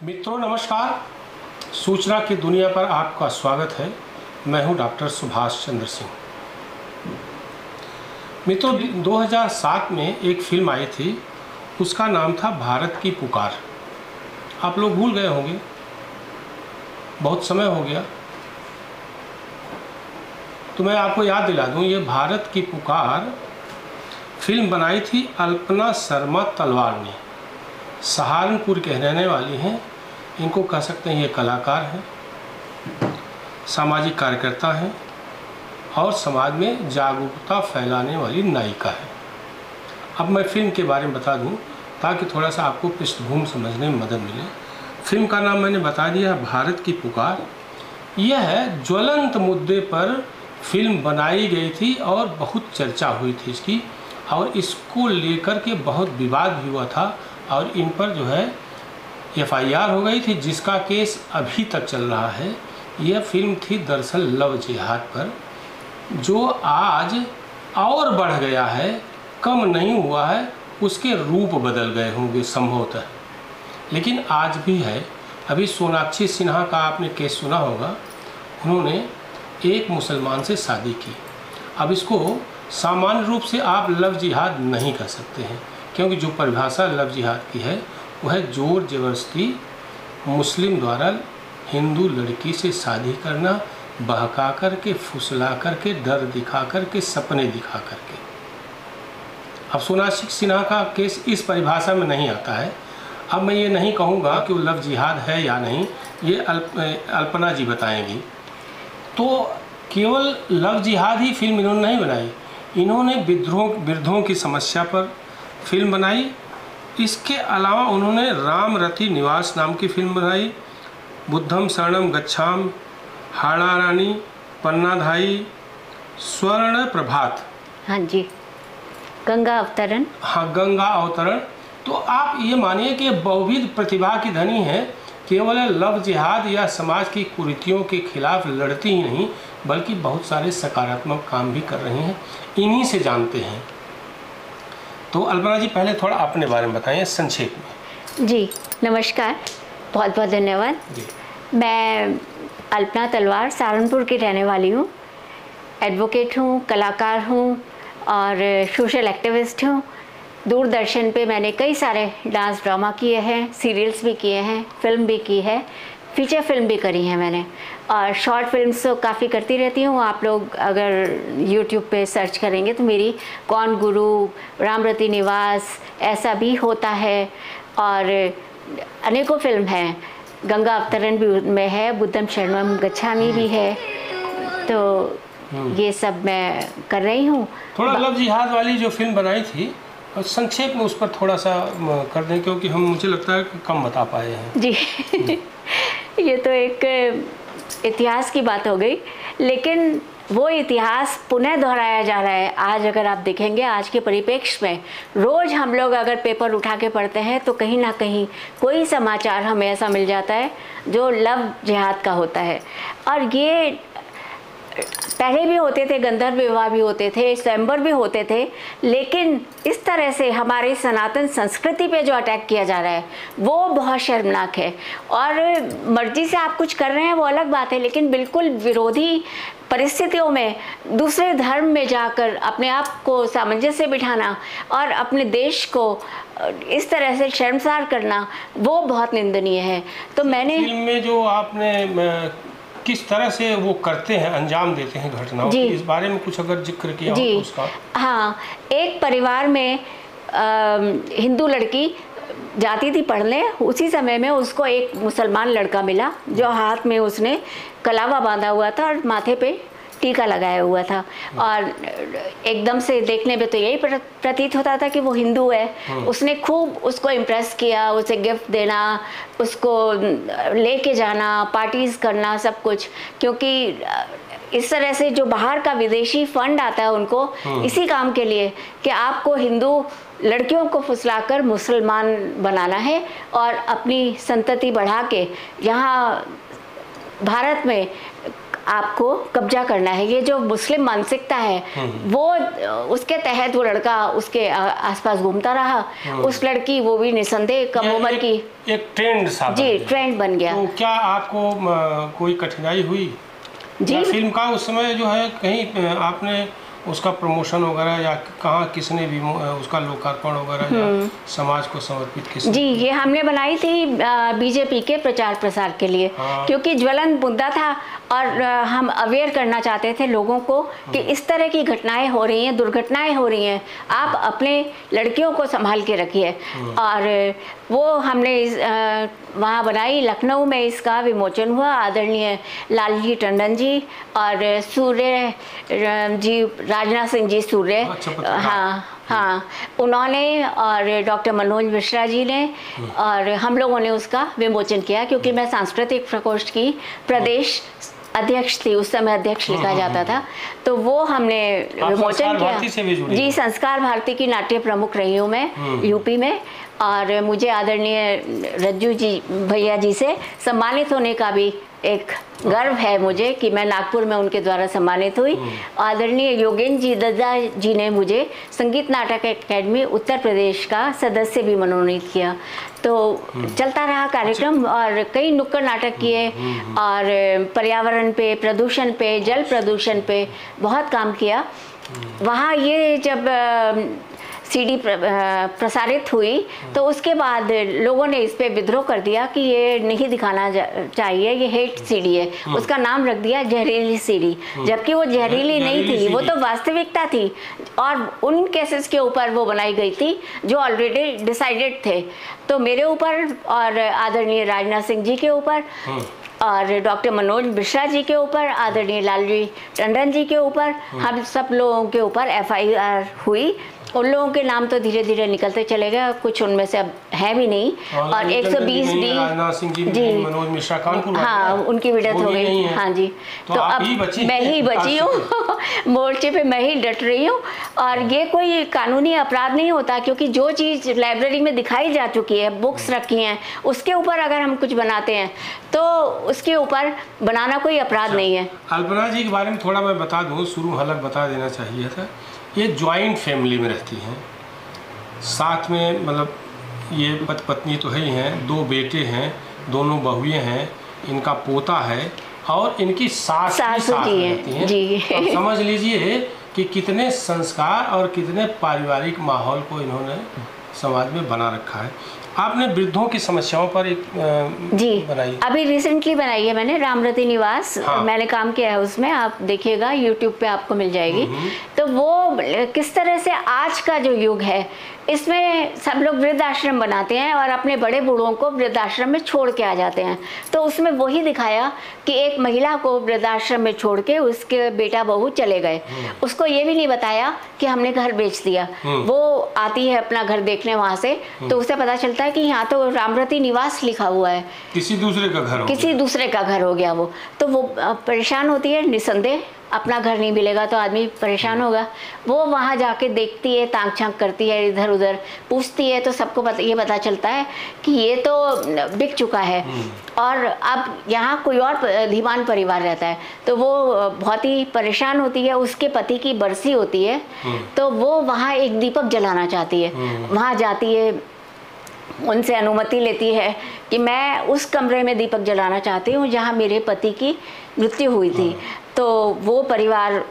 मित्रों नमस्कार। सूचना की दुनिया पर आपका स्वागत है। मैं हूं डॉक्टर सुभाष चंद्र सिंह। मित्रों 2007 में एक फिल्म आई थी, उसका नाम था भारत की पुकार। आप लोग भूल गए होंगे, बहुत समय हो गया, तो मैं आपको याद दिला दूं। ये भारत की पुकार फिल्म बनाई थी अल्पना शर्मा तलवार ने। सहारनपुर के रहने वाली हैं, इनको कह सकते हैं ये कलाकार हैं, सामाजिक कार्यकर्ता हैं और समाज में जागरूकता फैलाने वाली नायिका है। अब मैं फिल्म के बारे में बता दूं ताकि थोड़ा सा आपको पृष्ठभूमि समझने में मदद मिले। फिल्म का नाम मैंने बता दिया है, भारत की पुकार। यह ज्वलंत मुद्दे पर फिल्म बनाई गई थी और बहुत चर्चा हुई थी इसकी, और इसको लेकर के बहुत विवाद भी हुआ था और इन पर जो है FIR हो गई थी, जिसका केस अभी तक चल रहा है। यह फिल्म थी दरअसल लव जिहाद पर, जो आज और बढ़ गया है, कम नहीं हुआ है, उसके रूप बदल गए होंगे संभवतः, लेकिन आज भी है। अभी सोनाक्षी सिन्हा का आपने केस सुना होगा, उन्होंने एक मुसलमान से शादी की। अब इसको सामान्य रूप से आप लव जिहाद नहीं कर सकते हैं, क्योंकि जो परिभाषा लव जिहाद की है वह है जोर जबरदस्ती मुस्लिम द्वारा हिंदू लड़की से शादी करना, बहका करके, फुसला करके, डर दिखा करके, सपने दिखा करके। अब सोनाक्षी सिन्हा का केस इस परिभाषा में नहीं आता है। अब मैं ये नहीं कहूँगा कि वो लव जिहाद है या नहीं, ये अल्पना जी बताएंगी। तो केवल लव जिहाद ही फिल्म इन्होंने नहीं बनाई, इन्होंने वृद्धों की समस्या पर फिल्म बनाई। इसके अलावा उन्होंने राम रति निवास नाम की फिल्म बनाई, बुद्धम शरणम गच्छाम, हाड़ा रानी, पन्नाधाई, स्वर्ण प्रभात, हाँ जी, गंगा अवतरण। हाँ, गंगा अवतरण। तो आप ये मानिए कि बहुविध प्रतिभा की धनी है, केवल लव जिहाद या समाज की कुरीतियों के खिलाफ लड़ती ही नहीं, बल्कि बहुत सारे सकारात्मक काम भी कर रही हैं। इन्हीं से जानते हैं। तो अल्पना जी पहले थोड़ा अपने बारे में बताइए संक्षेप में। जी नमस्कार, बहुत बहुत धन्यवाद। मैं अल्पना तलवार सहारनपुर की रहने वाली हूँ, एडवोकेट हूँ, कलाकार हूँ और सोशल एक्टिविस्ट हूँ। दूरदर्शन पे मैंने कई सारे डांस ड्रामा किए हैं, सीरियल्स भी किए हैं, फिल्म भी की है, फीचर फिल्म भी करी है मैंने, और शॉर्ट फिल्म्स तो काफ़ी करती रहती हूँ। आप लोग अगर YouTube पे सर्च करेंगे तो मेरी कौन गुरु, राम रति निवास, ऐसा भी होता है, और अनेकों फिल्म हैं। गंगा अवतरण भी में है, बुद्धम शरणम गच्छामि भी है। तो ये सब मैं कर रही हूँ। थोड़ा लव जिहाद वाली जो फिल्म बनाई थी, संक्षेप में उस पर थोड़ा सा कर दें, क्योंकि मुझे लगता है कि कम बता पाए हैं जी। ये तो एक इतिहास की बात हो गई, लेकिन वो इतिहास पुनः दोहराया जा रहा है। आज अगर आप देखेंगे, आज के परिप्रेक्ष्य में रोज़ हम लोग अगर पेपर उठा के पढ़ते हैं तो कहीं ना कहीं कोई समाचार हमें ऐसा मिल जाता है जो लव जिहाद का होता है। और ये पहले भी होते थे, गंधर्व विवाह भी होते थे, स्वयंवर भी होते थे, लेकिन इस तरह से हमारी सनातन संस्कृति पे जो अटैक किया जा रहा है वो बहुत शर्मनाक है। और मर्जी से आप कुछ कर रहे हैं वो अलग बात है, लेकिन बिल्कुल विरोधी परिस्थितियों में दूसरे धर्म में जाकर अपने आप को सामंजस्य बिठाना और अपने देश को इस तरह से शर्मसार करना, वो बहुत निंदनीय है। तो मैंने फिल्म में जो आपने किस तरह से वो करते हैं, अंजाम देते हैं घटनाओं, इस बारे में कुछ अगर जिक्र किया हो तो उसका। हाँ, एक परिवार में हिंदू लड़की जाती थी पढ़ने, उसी समय में उसको एक मुसलमान लड़का मिला जो हाथ में उसने कलावा बांधा हुआ था और माथे पे टीका लगाया हुआ था, और एकदम से देखने में तो यही प्रतीत होता था कि वो हिंदू है। उसने खूब उसको इम्प्रेस किया, उसे गिफ्ट देना, उसको लेके जाना, पार्टीज करना, सब कुछ, क्योंकि इस तरह से जो बाहर का विदेशी फंड आता है उनको इसी काम के लिए कि आपको हिंदू लड़कियों को फुसलाकर मुसलमान बनाना है और अपनी संतति बढ़ा के यहाँ भारत में आपको कब्जा करना है। ये जो मुस्लिम मानसिकता है वो उसके तहत वो लड़का उसके आसपास घूमता रहा। उस लड़की वो भी निसंदेह कम उम्र की एक ट्रेंड सा जी ट्रेंड बन गया। तो क्या आपको कोई कठिनाई हुई जी? फिल्म का उस समय जो है कहीं आपने उसका प्रमोशन वगैरह या कहाँ किसने भी उसका लोकार्पण वगैरह या समाज को समर्पित किसने? जी ये हमने बनाई थी बीजेपी के प्रचार प्रसार के लिए। हाँ। क्योंकि ज्वलंत मुद्दा था और हम अवेयर करना चाहते थे लोगों को कि इस तरह की घटनाएं हो रही हैं, दुर्घटनाएं हो रही हैं, आप अपने लड़कियों को संभाल के रखिए। और वो हमने वहाँ बनाई, लखनऊ में इसका विमोचन हुआ। आदरणीय लालजी टंडन जी और सूर्य जी, राजनाथ सिंह जी सूर्य, हाँ उन्होंने और डॉक्टर मनोज मिश्रा जी ने और हम लोगों ने उसका विमोचन किया। क्योंकि मैं सांस्कृतिक प्रकोष्ठ की प्रदेश अध्यक्ष थी, उस समय अध्यक्ष लिखा जाता था, तो वो हमने विमोचन किया। जी संस्कार भारती की नाट्य प्रमुख रही हूँ मैं यूपी में। और मुझे आदरणीय रज्जू जी भैया जी से सम्मानित होने का भी एक गर्व है मुझे कि मैं नागपुर में उनके द्वारा सम्मानित हुई। आदरणीय योगेंद्र जी दद्दा जी ने मुझे संगीत नाटक एकेडमी उत्तर प्रदेश का सदस्य भी मनोनीत किया। तो चलता रहा कार्यक्रम और कई नुक्कड़ नाटक किए और पर्यावरण पे, प्रदूषण पे, जल प्रदूषण पे बहुत काम किया। वहाँ ये जब सीडी प्रसारित हुई तो उसके बाद लोगों ने इस पे विद्रोह कर दिया कि ये नहीं दिखाना चाहिए, ये हेट सीडी है। उसका नाम रख दिया जहरीली सीडी, जबकि वो जहरीली नहीं थी, वो तो वास्तविकता थी। और उन केसेस के ऊपर वो बनाई गई थी जो ऑलरेडी डिसाइडेड थे। तो मेरे ऊपर और आदरणीय राजनाथ सिंह जी के ऊपर और डॉक्टर मनोज मिश्रा जी के ऊपर, आदरणीय लालजी टंडन जी के ऊपर, हम सब लोगों के ऊपर FIR हुई। उन लोगों के नाम तो धीरे धीरे निकलते चले गए, कुछ उनमें से अब है भी नहीं। और 120 डी जी मनोज मिश्रा कानपुर, हाँ उनकी भी डेथ हो गई। हाँ जी, तो अब मैं ही बची हूँ मोर्चे पे मैं ही डट रही हूँ। और ये कोई कानूनी अपराध नहीं होता, क्योंकि जो चीज़ लाइब्रेरी में दिखाई जा चुकी है, बुक्स रखी हैं, उसके ऊपर अगर हम कुछ बनाते हैं तो उसके ऊपर बनाना कोई अपराध नहीं है। अल्पना जी के बारे में थोड़ा मैं बता दूँ, शुरू हलक बता देना चाहिए था। ये जॉइंट फैमिली में रहती हैं, साथ में मतलब ये पति पत्नी तो है ही हैं, 2 बेटे हैं, दोनों बहुएं हैं, इनका पोता है और इनकी सास भी साथ में रहती हैं जी। अब समझ लीजिए कि कितने संस्कार और कितने पारिवारिक माहौल को इन्होंने समाज में बना रखा है। आपने वृद्धों की समस्याओं पर एक जी बनाई, अभी रिसेंटली बनाई है मैंने, रामरती निवास। हाँ। मैंने काम किया है उसमें, आप देखिएगा यूट्यूब पे आपको मिल जाएगी। तो वो किस तरह से आज का जो युग है, इसमें सब लोग वृद्धाश्रम बनाते हैं और अपने बड़े बूढ़ों को वृद्धाश्रम में छोड़ के आ जाते हैं। तो उसमें वही दिखाया कि एक महिला को वृद्धाश्रम में छोड़ के उसके बेटा बहू चले गए, उसको ये भी नहीं बताया कि हमने घर बेच दिया। वो आती है अपना घर देखने वहाँ से, तो उसे पता चलता है कि यहाँ तो रामरती निवास लिखा हुआ है, किसी दूसरे का घर हो गया वो। तो वो परेशान होती है, निसंदेह अपना घर नहीं मिलेगा तो आदमी परेशान होगा। वो वहाँ जाके देखती है, ताक झांक करती है, इधर उधर पूछती है, तो सबको ये पता चलता है कि ये तो बिक चुका है और अब यहाँ कोई और धीमान परिवार रहता है। तो वो बहुत ही परेशान होती है। उसके पति की बरसी होती है, तो वो वहाँ एक दीपक जलाना चाहती है। वहाँ जाती है, उनसे अनुमति लेती है कि मैं उस कमरे में दीपक जलाना चाहती हूँ जहाँ मेरे पति की मृत्यु हुई थी। तो वो परिवार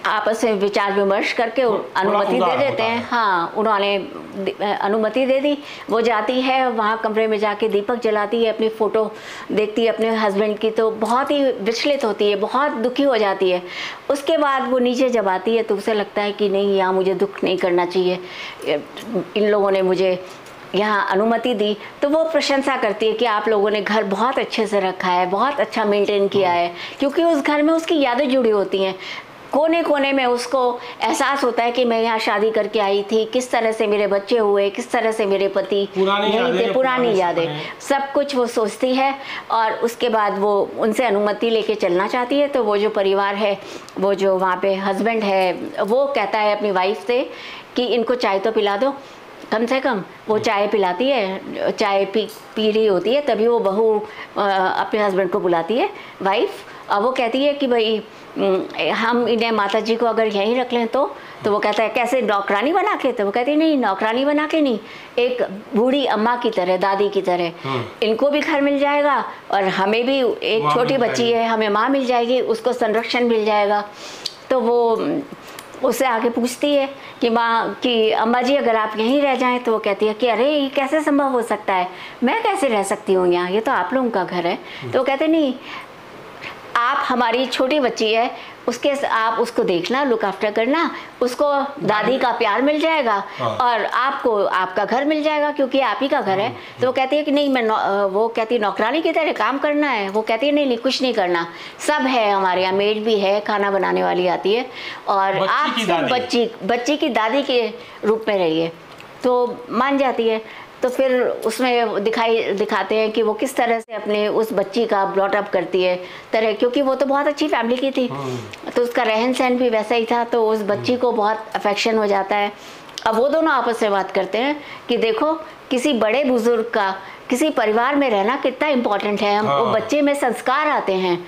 आपस में विचार विमर्श करके अनुमति दे देते हैं। हाँ, उन्होंने अनुमति दे दी। वो जाती है वहाँ कमरे में, जाके दीपक जलाती है, अपनी फ़ोटो देखती है अपने हस्बैंड की, तो बहुत ही विचलित होती है, बहुत दुखी हो जाती है। उसके बाद वो नीचे जब आती है तो उसे लगता है कि नहीं, यहाँ मुझे दुख नहीं करना चाहिए, इन लोगों ने मुझे यहाँ अनुमति दी। तो वो प्रशंसा करती है कि आप लोगों ने घर बहुत अच्छे से रखा है, बहुत अच्छा मेंटेन किया है, क्योंकि उस घर में उसकी यादें जुड़ी होती हैं। कोने कोने में उसको एहसास होता है कि मैं यहाँ शादी करके आई थी, किस तरह से मेरे बच्चे हुए, किस तरह से मेरे पति नहीं थे, पुरानी यादें, सब कुछ वो सोचती है। और उसके बाद वो उनसे अनुमति लेके चलना चाहती है। तो वो जो परिवार है, वो जो वहाँ पे हस्बैंड है, वो कहता है अपनी वाइफ से कि इनको चाय तो पिला दो कम से कम। वो चाय पिलाती है, चाय पी रही होती है, तभी वो बहू अपने हस्बैंड को बुलाती है, वाइफ, अब वो कहती है कि भाई हम इन्हें माता जी को अगर यहीं रख लें तो वो कहता है कैसे, नौकरानी बना के? तो वो कहती है नहीं, नौकरानी बना के नहीं, एक बूढ़ी अम्मा की तरह, दादी की तरह। इनको भी घर मिल जाएगा और हमें भी, एक छोटी बच्ची है, हमें माँ मिल जाएगी, उसको संरक्षण मिल जाएगा। तो वो उससे आगे पूछती है कि माँ कि अम्मा जी अगर आप यहीं रह जाएं, तो वो कहती है कि अरे ये कैसे संभव हो सकता है, मैं कैसे रह सकती हूँ यहाँ, ये तो आप लोगों का घर है। तो वो कहते नहीं, आप हमारी छोटी बच्ची है, आप उसको देखना, लुक आफ्टर करना, उसको दादी का प्यार मिल जाएगा और आपको आपका घर मिल जाएगा क्योंकि आप ही का घर है। तो वो कहती है कि नहीं, वो कहती है नौकरानी की तरह काम करना है? वो कहती है नहीं नहीं, कुछ नहीं करना, सब है हमारे यहाँ, मेड भी है, खाना बनाने वाली आती है, और आप सिर्फ बच्ची की दादी के रूप में रहिए। तो मान जाती है। तो फिर उसमें दिखाते हैं कि वो किस तरह से अपने उस बच्ची का ब्रॉट अप करती है तरह, क्योंकि वो तो बहुत अच्छी फैमिली की थी, तो उसका रहन सहन भी वैसा ही था, तो उस बच्ची को बहुत अफेक्शन हो जाता है। अब वो दोनों आपस में बात करते हैं कि देखो, किसी बड़े बुजुर्ग का किसी परिवार में रहना कितना इम्पोर्टेंट है। हम वो बच्चे में संस्कार आते हैं,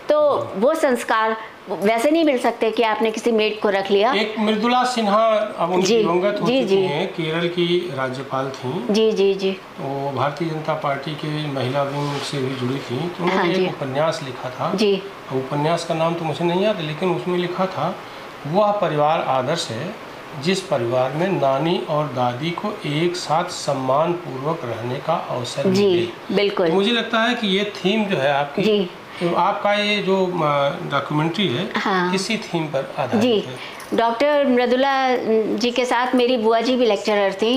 तो वो संस्कार वैसे नहीं मिल सकते कि आपने किसी मेड को रख लिया। एक मृदुला सिन्हा, अब उनकी दिवंगत हो चुकी हैं, केरल की राज्यपाल थी। जी जी जी। वो भारतीय जनता पार्टी के महिला विंग से भी जुड़ी थी। तो उन्होंने एक उपन्यास लिखा था जी। उपन्यास का नाम तो मुझे नहीं याद, लेकिन उसमें लिखा था, वह परिवार आदर्श है जिस परिवार में नानी और दादी को एक साथ सम्मान पूर्वक रहने का अवसर मिले। बिल्कुल। तो मुझे लगता है कि ये थीम जो है आपकी जी, तो आपका ये जो डॉक्यूमेंट्री है, हाँ, इसी थीम पर आधारित है। डॉक्टर मृदुला जी के साथ मेरी बुआ जी भी लेक्चरर थी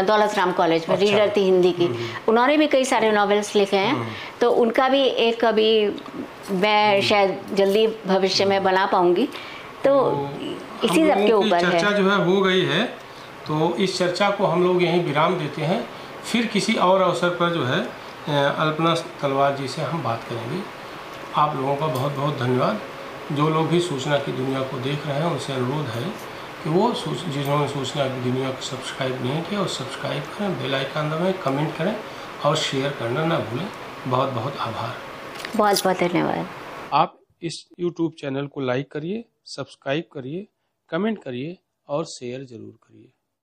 दौलत राम कॉलेज में। अच्छा। रीडर थी हिंदी की। उन्होंने भी कई सारे नॉवेल्स लिखे हैं, तो उनका भी एक कभी मैं शायद जल्दी भविष्य में बना पाऊंगी। तो इसी सब के ऊपर है। चर्चा जो है हो गई है, तो इस चर्चा को हम लोग यहीं विराम देते हैं। फिर किसी और अवसर पर जो है अल्पना तलवार जी से हम बात करेंगे। आप लोगों का बहुत बहुत धन्यवाद। जो लोग भी सूचना की दुनिया को देख रहे हैं, उनसे अनुरोध है कि वो जिन्होंने सूचना की दुनिया को सब्सक्राइब नहीं किया, और सब्सक्राइब करें, बेल आइकन दबाएं, कमेंट करें और शेयर करना ना भूलें। बहुत बहुत आभार, बहुत बहुत धन्यवाद। आप इस YouTube चैनल को लाइक करिए, सब्सक्राइब करिए, कमेंट करिए और शेयर ज़रूर करिए।